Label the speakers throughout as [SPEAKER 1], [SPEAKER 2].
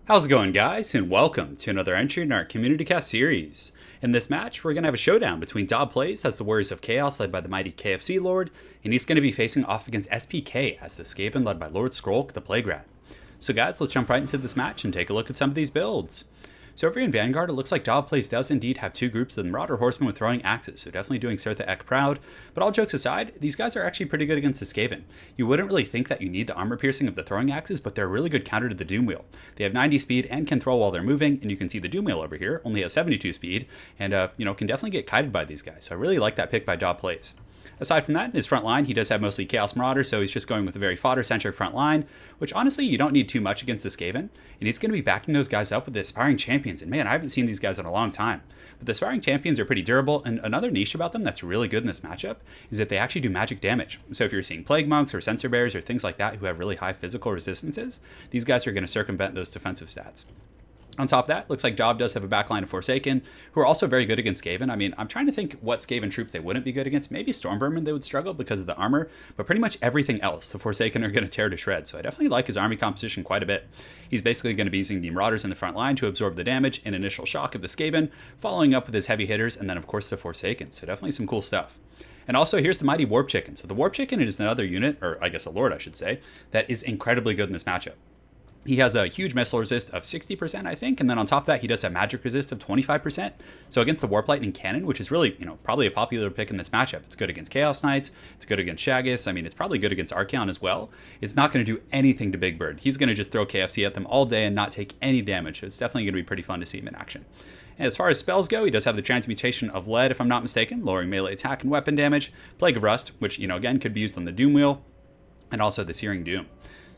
[SPEAKER 1] How's it going, guys, and welcome to another entry in our Community Cast series. In this match, we're going to have a showdown between Dob Plays as the Warriors of Chaos led by the mighty KFC Lord, and he's going to be facing off against SPK as the Skaven led by Lord Skrolk the Plague Rat. So guys, let's jump right into this match and take a look at some of these builds. So over here in Vanguard, it looks like Dob Plays does indeed have two groups of the Marauder Horsemen with throwing axes, so definitely doing Sirtha Ek proud. But all jokes aside, these guys are actually pretty good against the Skaven. You wouldn't really think that you need the armor piercing of the throwing axes, but they're a really good counter to the Doom Wheel. They have 90 speed and can throw while they're moving, and you can see the Doom Wheel over here only has 72 speed, and can definitely get kited by these guys. So I really like that pick by Dob Plays. Aside from that, in his front line, he does have mostly Chaos Marauder, so he's just going with a very fodder-centric front line, which honestly, you don't need too much against the Skaven, and he's going to be backing those guys up with the Aspiring Champions, and man, I haven't seen these guys in a long time. But the Aspiring Champions are pretty durable, and another niche about them that's really good in this matchup is that they actually do magic damage. So if you're seeing Plague Monks or Sensor Bears or things like that who have really high physical resistances, these guys are going to circumvent those defensive stats. On top of that, looks like Dob does have a backline of Forsaken, who are also very good against Skaven. I mean, I'm trying to think what Skaven troops they wouldn't be good against. Maybe Stormvermin they would struggle because of the armor, but pretty much everything else, the Forsaken are going to tear to shreds. So I definitely like his army composition quite a bit. He's basically going to be using the Marauders in the front line to absorb the damage and initial shock of the Skaven, following up with his heavy hitters, and then of course the Forsaken. So definitely some cool stuff. And also, here's the mighty Warp Chicken. So the Warp Chicken is another unit, or I guess a Lord I should say, that is incredibly good in this matchup. He has a huge missile resist of 60%, I think, and then on top of that, he does have magic resist of 25%. So against the Warp Lightning Cannon, which is really, probably a popular pick in this matchup. It's good against Chaos Knights, it's good against Shaggoths, I mean, it's probably good against Archaon as well. It's not going to do anything to Big Bird. He's going to just throw KFC at them all day and not take any damage. So it's definitely going to be pretty fun to see him in action. And as far as spells go, he does have the Transmutation of Lead, if I'm not mistaken, lowering melee attack and weapon damage, Plague of Rust, which, again, could be used on the Doom Wheel, and also the Searing Doom.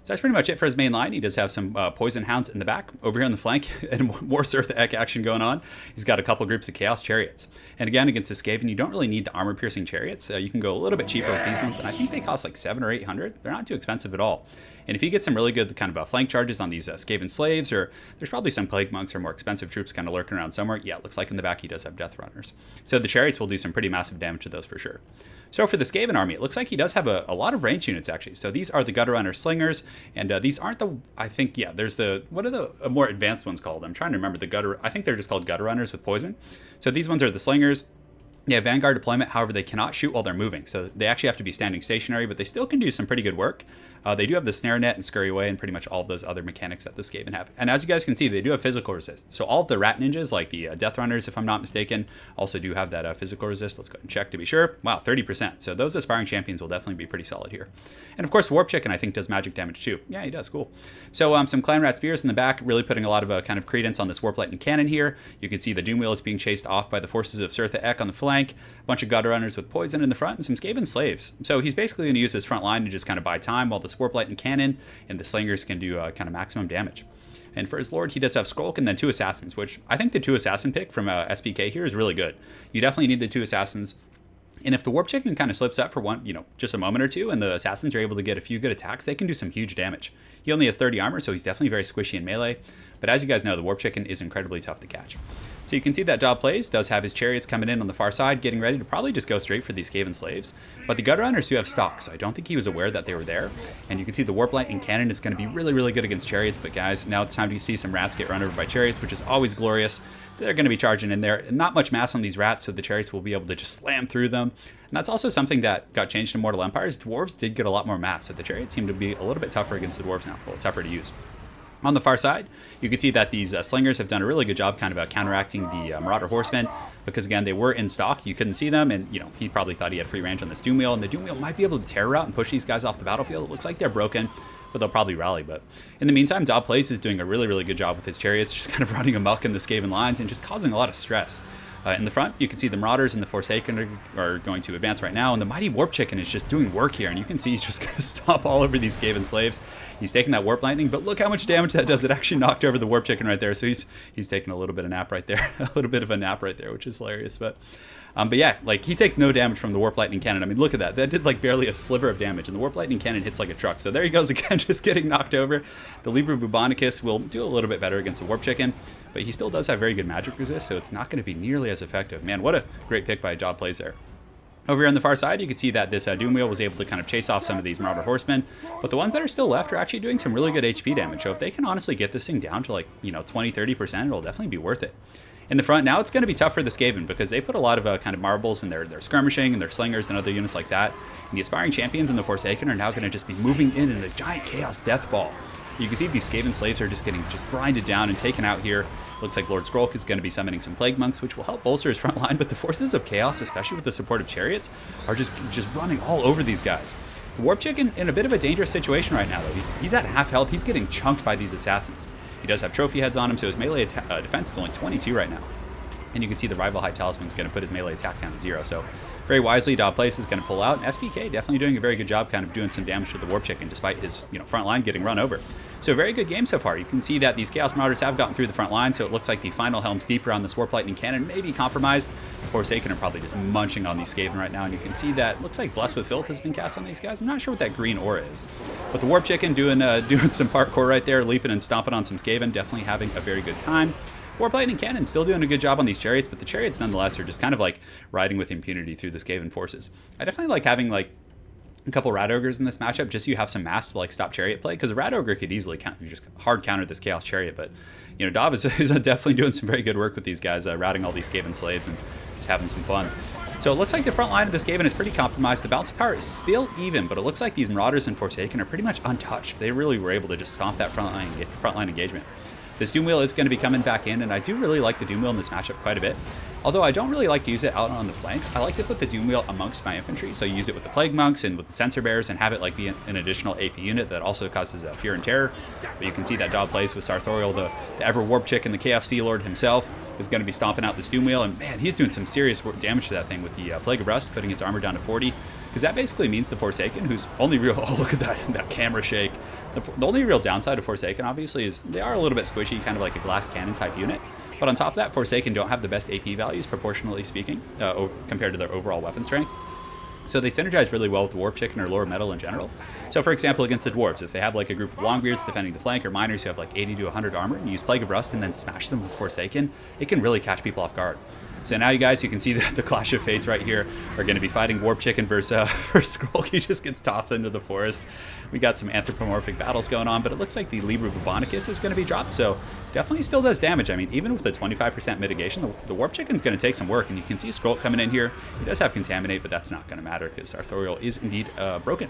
[SPEAKER 1] So that's pretty much it for his main line. He does have some Poison Hounds in the back, over here on the flank, and more Sirtha Ek action going on. He's got a couple groups of Chaos Chariots. And again, against the Skaven, you don't really need the armor-piercing chariots. You can go a little bit cheaper with these ones, and I think they cost like 700 or 800. They're not too expensive at all. And if you get some really good kind of flank charges on these Skaven slaves, or there's probably some Plague Monks or more expensive troops kind of lurking around somewhere, yeah, it looks like in the back he does have Death Runners. So the chariots will do some pretty massive damage to those for sure. So for the Skaven army, it looks like he does have a lot of range units, actually. So these are the Gutter Runner Slingers, and these aren't the, I think, yeah, there's the, what are the more advanced ones called? I'm trying to remember the Gutter, I think they're just called Gutter Runners with poison. So these ones are the Slingers. They have Vanguard deployment, however, they cannot shoot while they're moving. So they actually have to be standing stationary, but they still can do some pretty good work. They do have the Snare Net and Scurry Away and pretty much all of those other mechanics that the Skaven have. And as you guys can see, they do have physical resist. So all of the Rat Ninjas, like the Death Runners, if I'm not mistaken, also do have that physical resist. Let's go and check to be sure. Wow, 30%. So those Aspiring Champions will definitely be pretty solid here. And of course, Warp Chicken, I think, does magic damage too. Yeah, he does. Cool. So some Clan Rat Spears in the back, really putting a lot of kind of credence on this Warp Lightning Cannon here. You can see the Doom Wheel is being chased off by the forces of Sirtha Ek on the flank, a bunch of Gutter Runners with poison in the front, and some Skaven slaves. So he's basically going to use his front line to just kind of buy time while this Warp Lightning Cannon and the Slingers can do kind of maximum damage. And for his Lord, he does have Skrolk and then two Assassins, which I think the two Assassin pick from SPK here is really good. You definitely need the two Assassins. And if the Warp Chicken kind of slips up for one, just a moment or two, and the Assassins are able to get a few good attacks, they can do some huge damage. He only has 30 armor, so he's definitely very squishy in melee. But as you guys know, the Warp Chicken is incredibly tough to catch. So you can see that Dob Plays does have his chariots coming in on the far side, getting ready to probably just go straight for these Skaven slaves. But the Gutter Runners do have stock, so I don't think he was aware that they were there. And you can see the Warp Lightning Cannon is going to be really, really good against chariots. But guys, now it's time to see some rats get run over by chariots, which is always glorious. So they're going to be charging in there. Not much mass on these rats, so the chariots will be able to just slam through them. And that's also something that got changed in Mortal Empires. Dwarves did get a lot more mass, so the chariots seem to be a little bit tougher against the dwarves now. Well, tougher to use. On the far side, you can see that these Slingers have done a really good job kind of counteracting the Marauder Horsemen, because again, they were in stock, you couldn't see them, and he probably thought he had free range on this Doom Wheel, and the Doom Wheel might be able to terror out and push these guys off the battlefield. It looks like they're broken, but they'll probably rally. But in the meantime, Dob Plays is doing a really, really good job with his chariots, just kind of running amok in the Skaven lines and just causing a lot of stress. In the front, you can see the Marauders and the Forsaken are going to advance right now, and the mighty Warp Chicken is just doing work here, and you can see he's just going to stomp all over these Skaven slaves. He's taking that Warp Lightning, but look how much damage that does. It actually knocked over the Warp Chicken right there, so he's taking a little bit of nap right there, a little bit of a nap right there, which is hilarious. But yeah, like he takes no damage from the Warp Lightning Cannon. I mean, look at that. That did like barely a sliver of damage, and the Warp Lightning Cannon hits like a truck. So there he goes again, just getting knocked over. The Libra Bubonicus will do a little bit better against the Warp Chicken, but he still does have very good magic resist, so it's not going to be nearly as effective. Man, what a great pick by Dob Plays there. Over here on the far side, you can see that this Doom Wheel was able to kind of chase off some of these Marauder Horsemen, but the ones that are still left are actually doing some really good HP damage. So if they can honestly get this thing down to like, 20-30%, it'll definitely be worth it. In the front, now it's going to be tough for the Skaven because they put a lot of kind of marbles in their skirmishing and their slingers and other units like that. And the Aspiring Champions and the Forsaken are now going to just be moving in a giant Chaos Death Ball. You can see these Skaven slaves are just getting grinded down and taken out here. Looks like Lord Skrulk is going to be summoning some Plague Monks, which will help bolster his front line, but the Forces of Chaos, especially with the support of Chariots, are just running all over these guys. The Warp Chicken in a bit of a dangerous situation right now, though. He's at half health. He's getting chunked by these assassins. He does have trophy heads on him, so his melee defense is only 22 right now. And you can see the Rival High Talisman is going to put his melee attack down to 0. So very wisely, Dog Place is going to pull out. And SPK definitely doing a very good job kind of doing some damage to the Warp Chicken despite his front line getting run over. So a very good game so far. You can see that these Chaos Marauders have gotten through the front line, so it looks like the final Helm's Deep around this Warp Lightning Cannon may be compromised. The Forsaken are probably just munching on these Skaven right now, and you can see that looks like Blessed with Filth has been cast on these guys. I'm not sure what that green aura is. But the Warp Chicken doing some parkour right there, leaping and stomping on some Skaven, definitely having a very good time. Warp Lightning Cannon still doing a good job on these Chariots, but the Chariots nonetheless are just kind of like riding with impunity through the Skaven forces. I definitely like having like a couple Rat Ogres in this matchup, just so you have some mass to like stop Chariot play, because a Rat Ogre could easily just hard counter this Chaos Chariot, but Dav is definitely doing some very good work with these guys, routing all these Skaven slaves and just having some fun. So it looks like the front line of this Skaven is pretty compromised. The balance of power is still even, but it looks like these Marauders and Forsaken are pretty much untouched. They really were able to just stomp that front line engagement. This Doom Wheel is going to be coming back in, and I do really like the Doom Wheel in this matchup quite a bit. Although I don't really like to use it out on the flanks, I like to put the Doom Wheel amongst my infantry. So I use it with the Plague Monks and with the Sensor Bears and have it like be an additional AP unit that also causes fear and terror. But you can see that Dog Plays with Sartorial, the ever Warp Chick and the KFC Lord himself is going to be stomping out this Doom Wheel. And man, he's doing some serious damage to that thing with the Plague of Rust, putting its armor down to 40. Because that basically means the Forsaken, whose only real, oh look at that camera shake. The only real downside of Forsaken obviously is they are a little bit squishy, kind of like a glass cannon type unit. But on top of that, Forsaken don't have the best AP values, proportionally speaking, compared to their overall weapon strength. So they synergize really well with the Warp Chicken or lower metal in general. So for example, against the Dwarves, if they have like a group of Longbeards defending the flank or Miners who have like 80 to 100 armor, and you use Plague of Rust and then smash them with Forsaken, it can really catch people off guard. So now you guys, you can see that the Clash of Fates right here are going to be fighting Warp Chicken versus Skrulk. He just gets tossed into the forest. We got some anthropomorphic battles going on, but it looks like the Libra Bubonicus is going to be dropped, so definitely still does damage. I mean, even with the 25% mitigation, the Warp Chicken's going to take some work, and you can see Skrulk coming in here. He does have Contaminate, but that's not going to matter because Sartorial is indeed broken.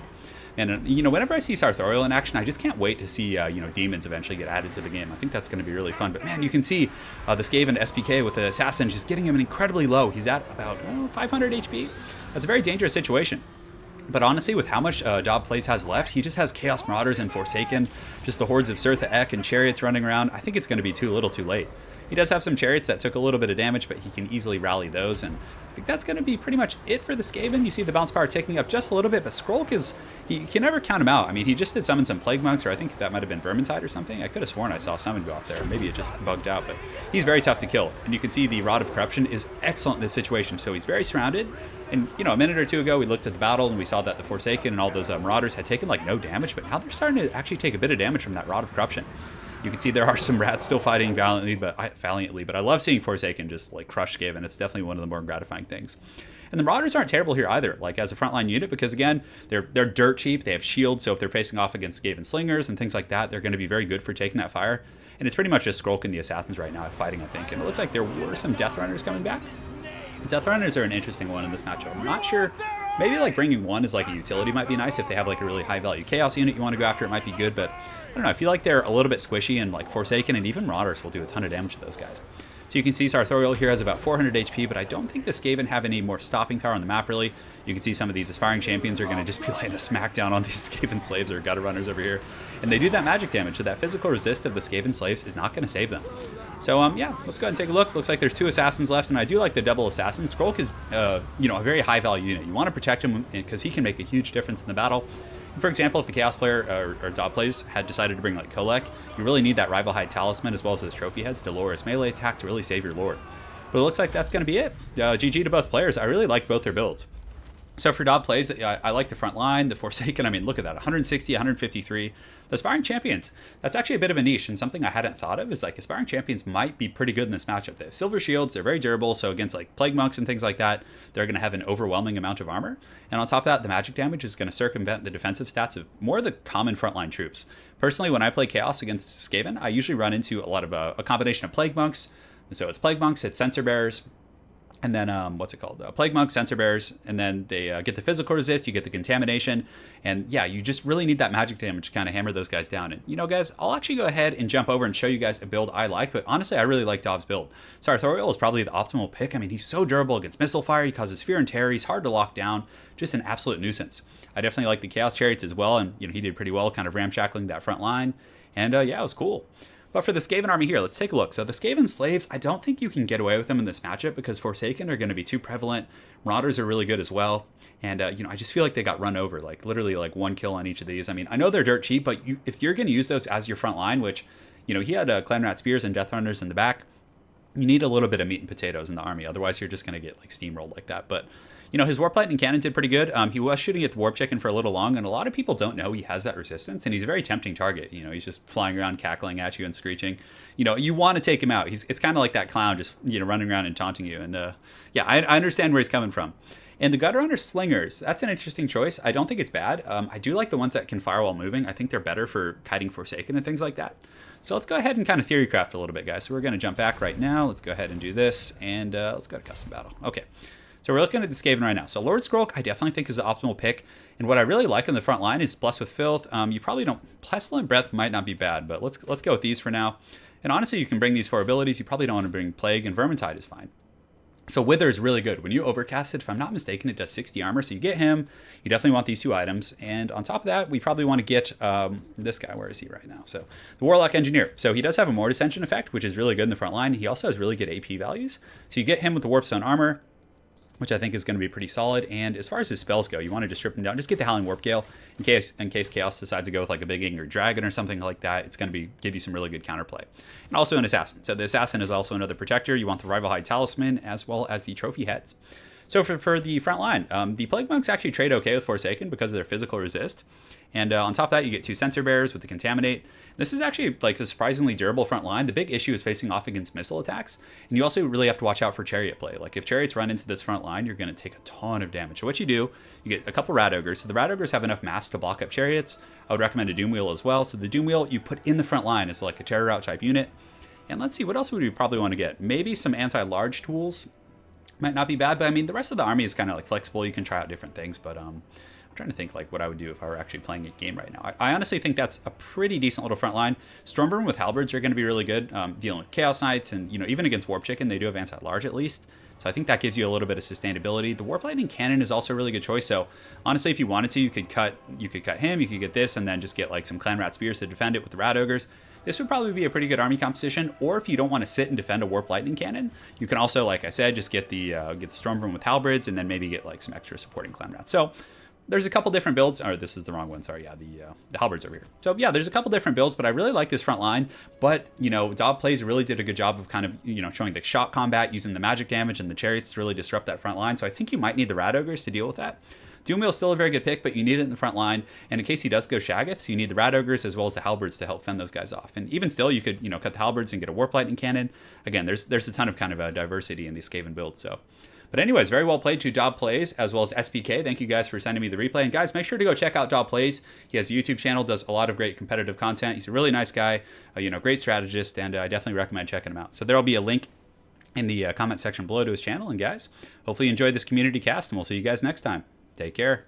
[SPEAKER 1] And, whenever I see Sartorial in action, I just can't wait to see, demons eventually get added to the game. I think that's going to be really fun. But, man, you can see the Skaven SPK with the Assassin just getting him incredibly low. He's at about 500 HP. That's a very dangerous situation. But honestly, with how much Dog Plays has left, he just has Chaos Marauders and Forsaken, just the hordes of Sirtha Ek and Chariots running around. I think it's going to be too little too late. He does have some Chariots that took a little bit of damage, but he can easily rally those, and I think that's going to be pretty much it for the Skaven. You see the bounce power ticking up just a little bit, but Skrulk he can never count him out. I mean, he just did summon some Plague Monks, or I think that might have been Vermintide or something. I could have sworn I saw summon go off there, or maybe it just bugged out, but he's very tough to kill. And you can see the Rod of Corruption is excellent in this situation, so he's very surrounded. And, a minute or two ago, we looked at the battle, and we saw that the Forsaken and all those Marauders had taken, like, no damage, but now they're starting to actually take a bit of damage from that Rod of Corruption. You can see there are some rats still fighting valiantly, but I love seeing Forsaken just like crush Skaven. It's definitely one of the more gratifying things. And the Marauders aren't terrible here either, like as a frontline unit, because again, they're dirt cheap. They have shields, so if they're facing off against Skaven slingers and things like that, they're going to be very good for taking that fire. And it's pretty much just Skrulk and the Assassins right now fighting, I think. And it looks like there were some Death Runners coming back. Death Runners are an interesting one in this matchup. I'm not sure. Maybe like bringing one as like a utility might be nice. If they have like a really high value Chaos unit you want to go after, it might be good, but I don't know. I feel like they're a little bit squishy, and like Forsaken and even Marauders will do a ton of damage to those guys. So you can see Sartorial here has about 400 HP, but I don't think the Skaven have any more stopping power on the map, really. You can see some of these Aspiring Champions are going to just be laying a smackdown on these Skaven slaves or Gutter Runners over here. And they do that magic damage, so that physical resist of the Skaven slaves is not going to save them. So, yeah, let's go ahead and take a look. Looks like there's 2 Assassins left, and I do like the double Assassin. Skrulk is, a very high value unit. You want to protect him because he can make a huge difference in the battle. For example, if the Chaos player or Dog Plays had decided to bring like Kolek, you really need that Rival Hide Talisman as well as his trophy heads to lower his melee attack to really save your Lord. But it looks like that's going to be it. GG to both players. I really like both their builds. So for Dob plays, I like the front line, the Forsaken. I mean, look at that, 160, 153. The Aspiring Champions, that's actually a bit of a niche, and something I hadn't thought of is like Aspiring Champions might be pretty good in this matchup. They have Silver Shields, they're very durable, so against like Plague Monks and things like that, they're going to have an overwhelming amount of armor. And on top of that, the magic damage is going to circumvent the defensive stats of more of the common frontline troops. Personally, when I play Chaos against Skaven, I usually run into a lot of a combination of Plague Monks. So it's Plague Monks, it's Censer Bearers, and then, what's it called? Plague Monks, Censer Bearers, and then they get the physical resist, you get the contamination, and yeah, you just really need that magic damage to kind of hammer those guys down. And, you know, guys, I'll actually go ahead and jump over and show you guys a build I like, but honestly, I really like Dob's build. Sartorial is probably the optimal pick. I mean, he's so durable against missile fire, he causes fear and terror, he's hard to lock down, just an absolute nuisance. I definitely like the Chaos Chariots as well, and, you know, he did pretty well kind of ramshackling that front line, and yeah, it was cool. But for the Skaven army here, let's take a look. So the Skaven slaves, I don't think you can get away with them in this matchup because Forsaken are going to be too prevalent. Marauders are really good as well. And, you know, I just feel like they got run over, like literally like one kill on each of these. I mean, I know they're dirt cheap, but if you're going to use those as your front line, which, you know, he had Clan Rat Spears and Death Runners in the back, you need a little bit of meat and potatoes in the army. Otherwise, you're just going to get like steamrolled like that. But, you know, his Warp Lightning Cannon did pretty good. He was shooting at the Warp Chicken for a little long, and a lot of people don't know he has that resistance, and he's a very tempting target. You know, he's just flying around, cackling at you and screeching. You know, you want to take him out. It's kind of like that clown just, you know, running around and taunting you. And, yeah, I understand where he's coming from. And the Gutter Runner Slingers, that's an interesting choice. I don't think it's bad. I do like the ones that can fire while moving. I think they're better for kiting Forsaken and things like that. So let's go ahead and kind of theorycraft a little bit, guys. So we're going to jump back right now. Let's go ahead and do this, and let's go to custom battle. Okay. So we're looking at the Skaven right now. So Lord Scroll, I definitely think is the optimal pick. And what I really like in the front line is Blessed with Filth. You probably don't... Pestilent Breath might not be bad, but let's go with these for now. And honestly, you can bring these 4 abilities. You probably don't want to bring Plague, and Vermintide is fine. So Wither is really good. When you overcast it, if I'm not mistaken, it does 60 armor. So you get him. You definitely want these 2 items. And on top of that, we probably want to get this guy. Where is he right now? So the Warlock Engineer. So he does have a more Ascension effect, which is really good in the front line. He also has really good AP values. So you get him with the Warpstone armor, which I think is going to be pretty solid. And as far as his spells go, you want to just strip them down. Just get the Howling Warp Gale in case Chaos decides to go with like a Big Angry Dragon or something like that. It's going to give you some really good counterplay. And also an Assassin. So the Assassin is also another protector. You want the Rival Hide Talisman as well as the Trophy Heads. So for the front line, the Plague Monks actually trade okay with Forsaken because of their physical resist. And on top of that, you get 2 Censer Bearers with the Contaminate. This is actually like a surprisingly durable front line. The big issue is facing off against missile attacks. And you also really have to watch out for Chariot play. Like if Chariots run into this front line, you're going to take a ton of damage. So what you do, you get a couple Rat Ogres. So the Rat Ogres have enough mass to block up Chariots. I would recommend a Doom Wheel as well. So the Doom Wheel you put in the front line as like a Terror Route type unit. And let's see, what else would we probably want to get? Maybe some anti-large tools. Might not be bad, but I mean, the rest of the army is kind of like flexible. You can try out different things, but I'm trying to think like what I would do if I were actually playing a game right now. I honestly think that's a pretty decent little front line. Stormburn with Halberds are going to be really good, dealing with Chaos Knights, and you know, even against Warp Chicken, they do have anti-large at least. So I think that gives you a little bit of sustainability. The Warp Lightning Cannon is also a really good choice. So honestly, if you wanted to, you could cut him, you could get this, and then just get like some Clan Rat Spears to defend it with the Rat Ogres. This would probably be a pretty good army composition. Or if you don't want to sit and defend a Warp Lightning Cannon, you can also, like I said, just get the Stormburn with Halberds, and then maybe get like some extra supporting Clan Rats. So there's a couple different builds. Or this is the wrong one. Sorry, yeah, the Halberds over here. So yeah, there's a couple different builds, but I really like this front line. But you know, Dob Plays really did a good job of kind of, you know, showing the shot combat, using the magic damage and the Chariots to really disrupt that front line. So I think you might need the Rat Ogres to deal with that. Doom Wheel is still a very good pick, but you need it in the front line. And in case he does go Shaggoths, you need the Rat Ogres as well as the Halberds to help fend those guys off. And even still, you could, you know, cut the Halberds and get a Warp Lightning Cannon. Again, there's a ton of kind of diversity in these Skaven builds. So, but anyways, very well played to Dob Plays as well as SPK. Thank you guys for sending me the replay. And guys, make sure to go check out Dob Plays. He has a YouTube channel, does a lot of great competitive content. He's a really nice guy, you know, great strategist, and I definitely recommend checking him out. So there'll be a link in the comment section below to his channel. And guys, hopefully you enjoyed this community cast, and we'll see you guys next time. Take care.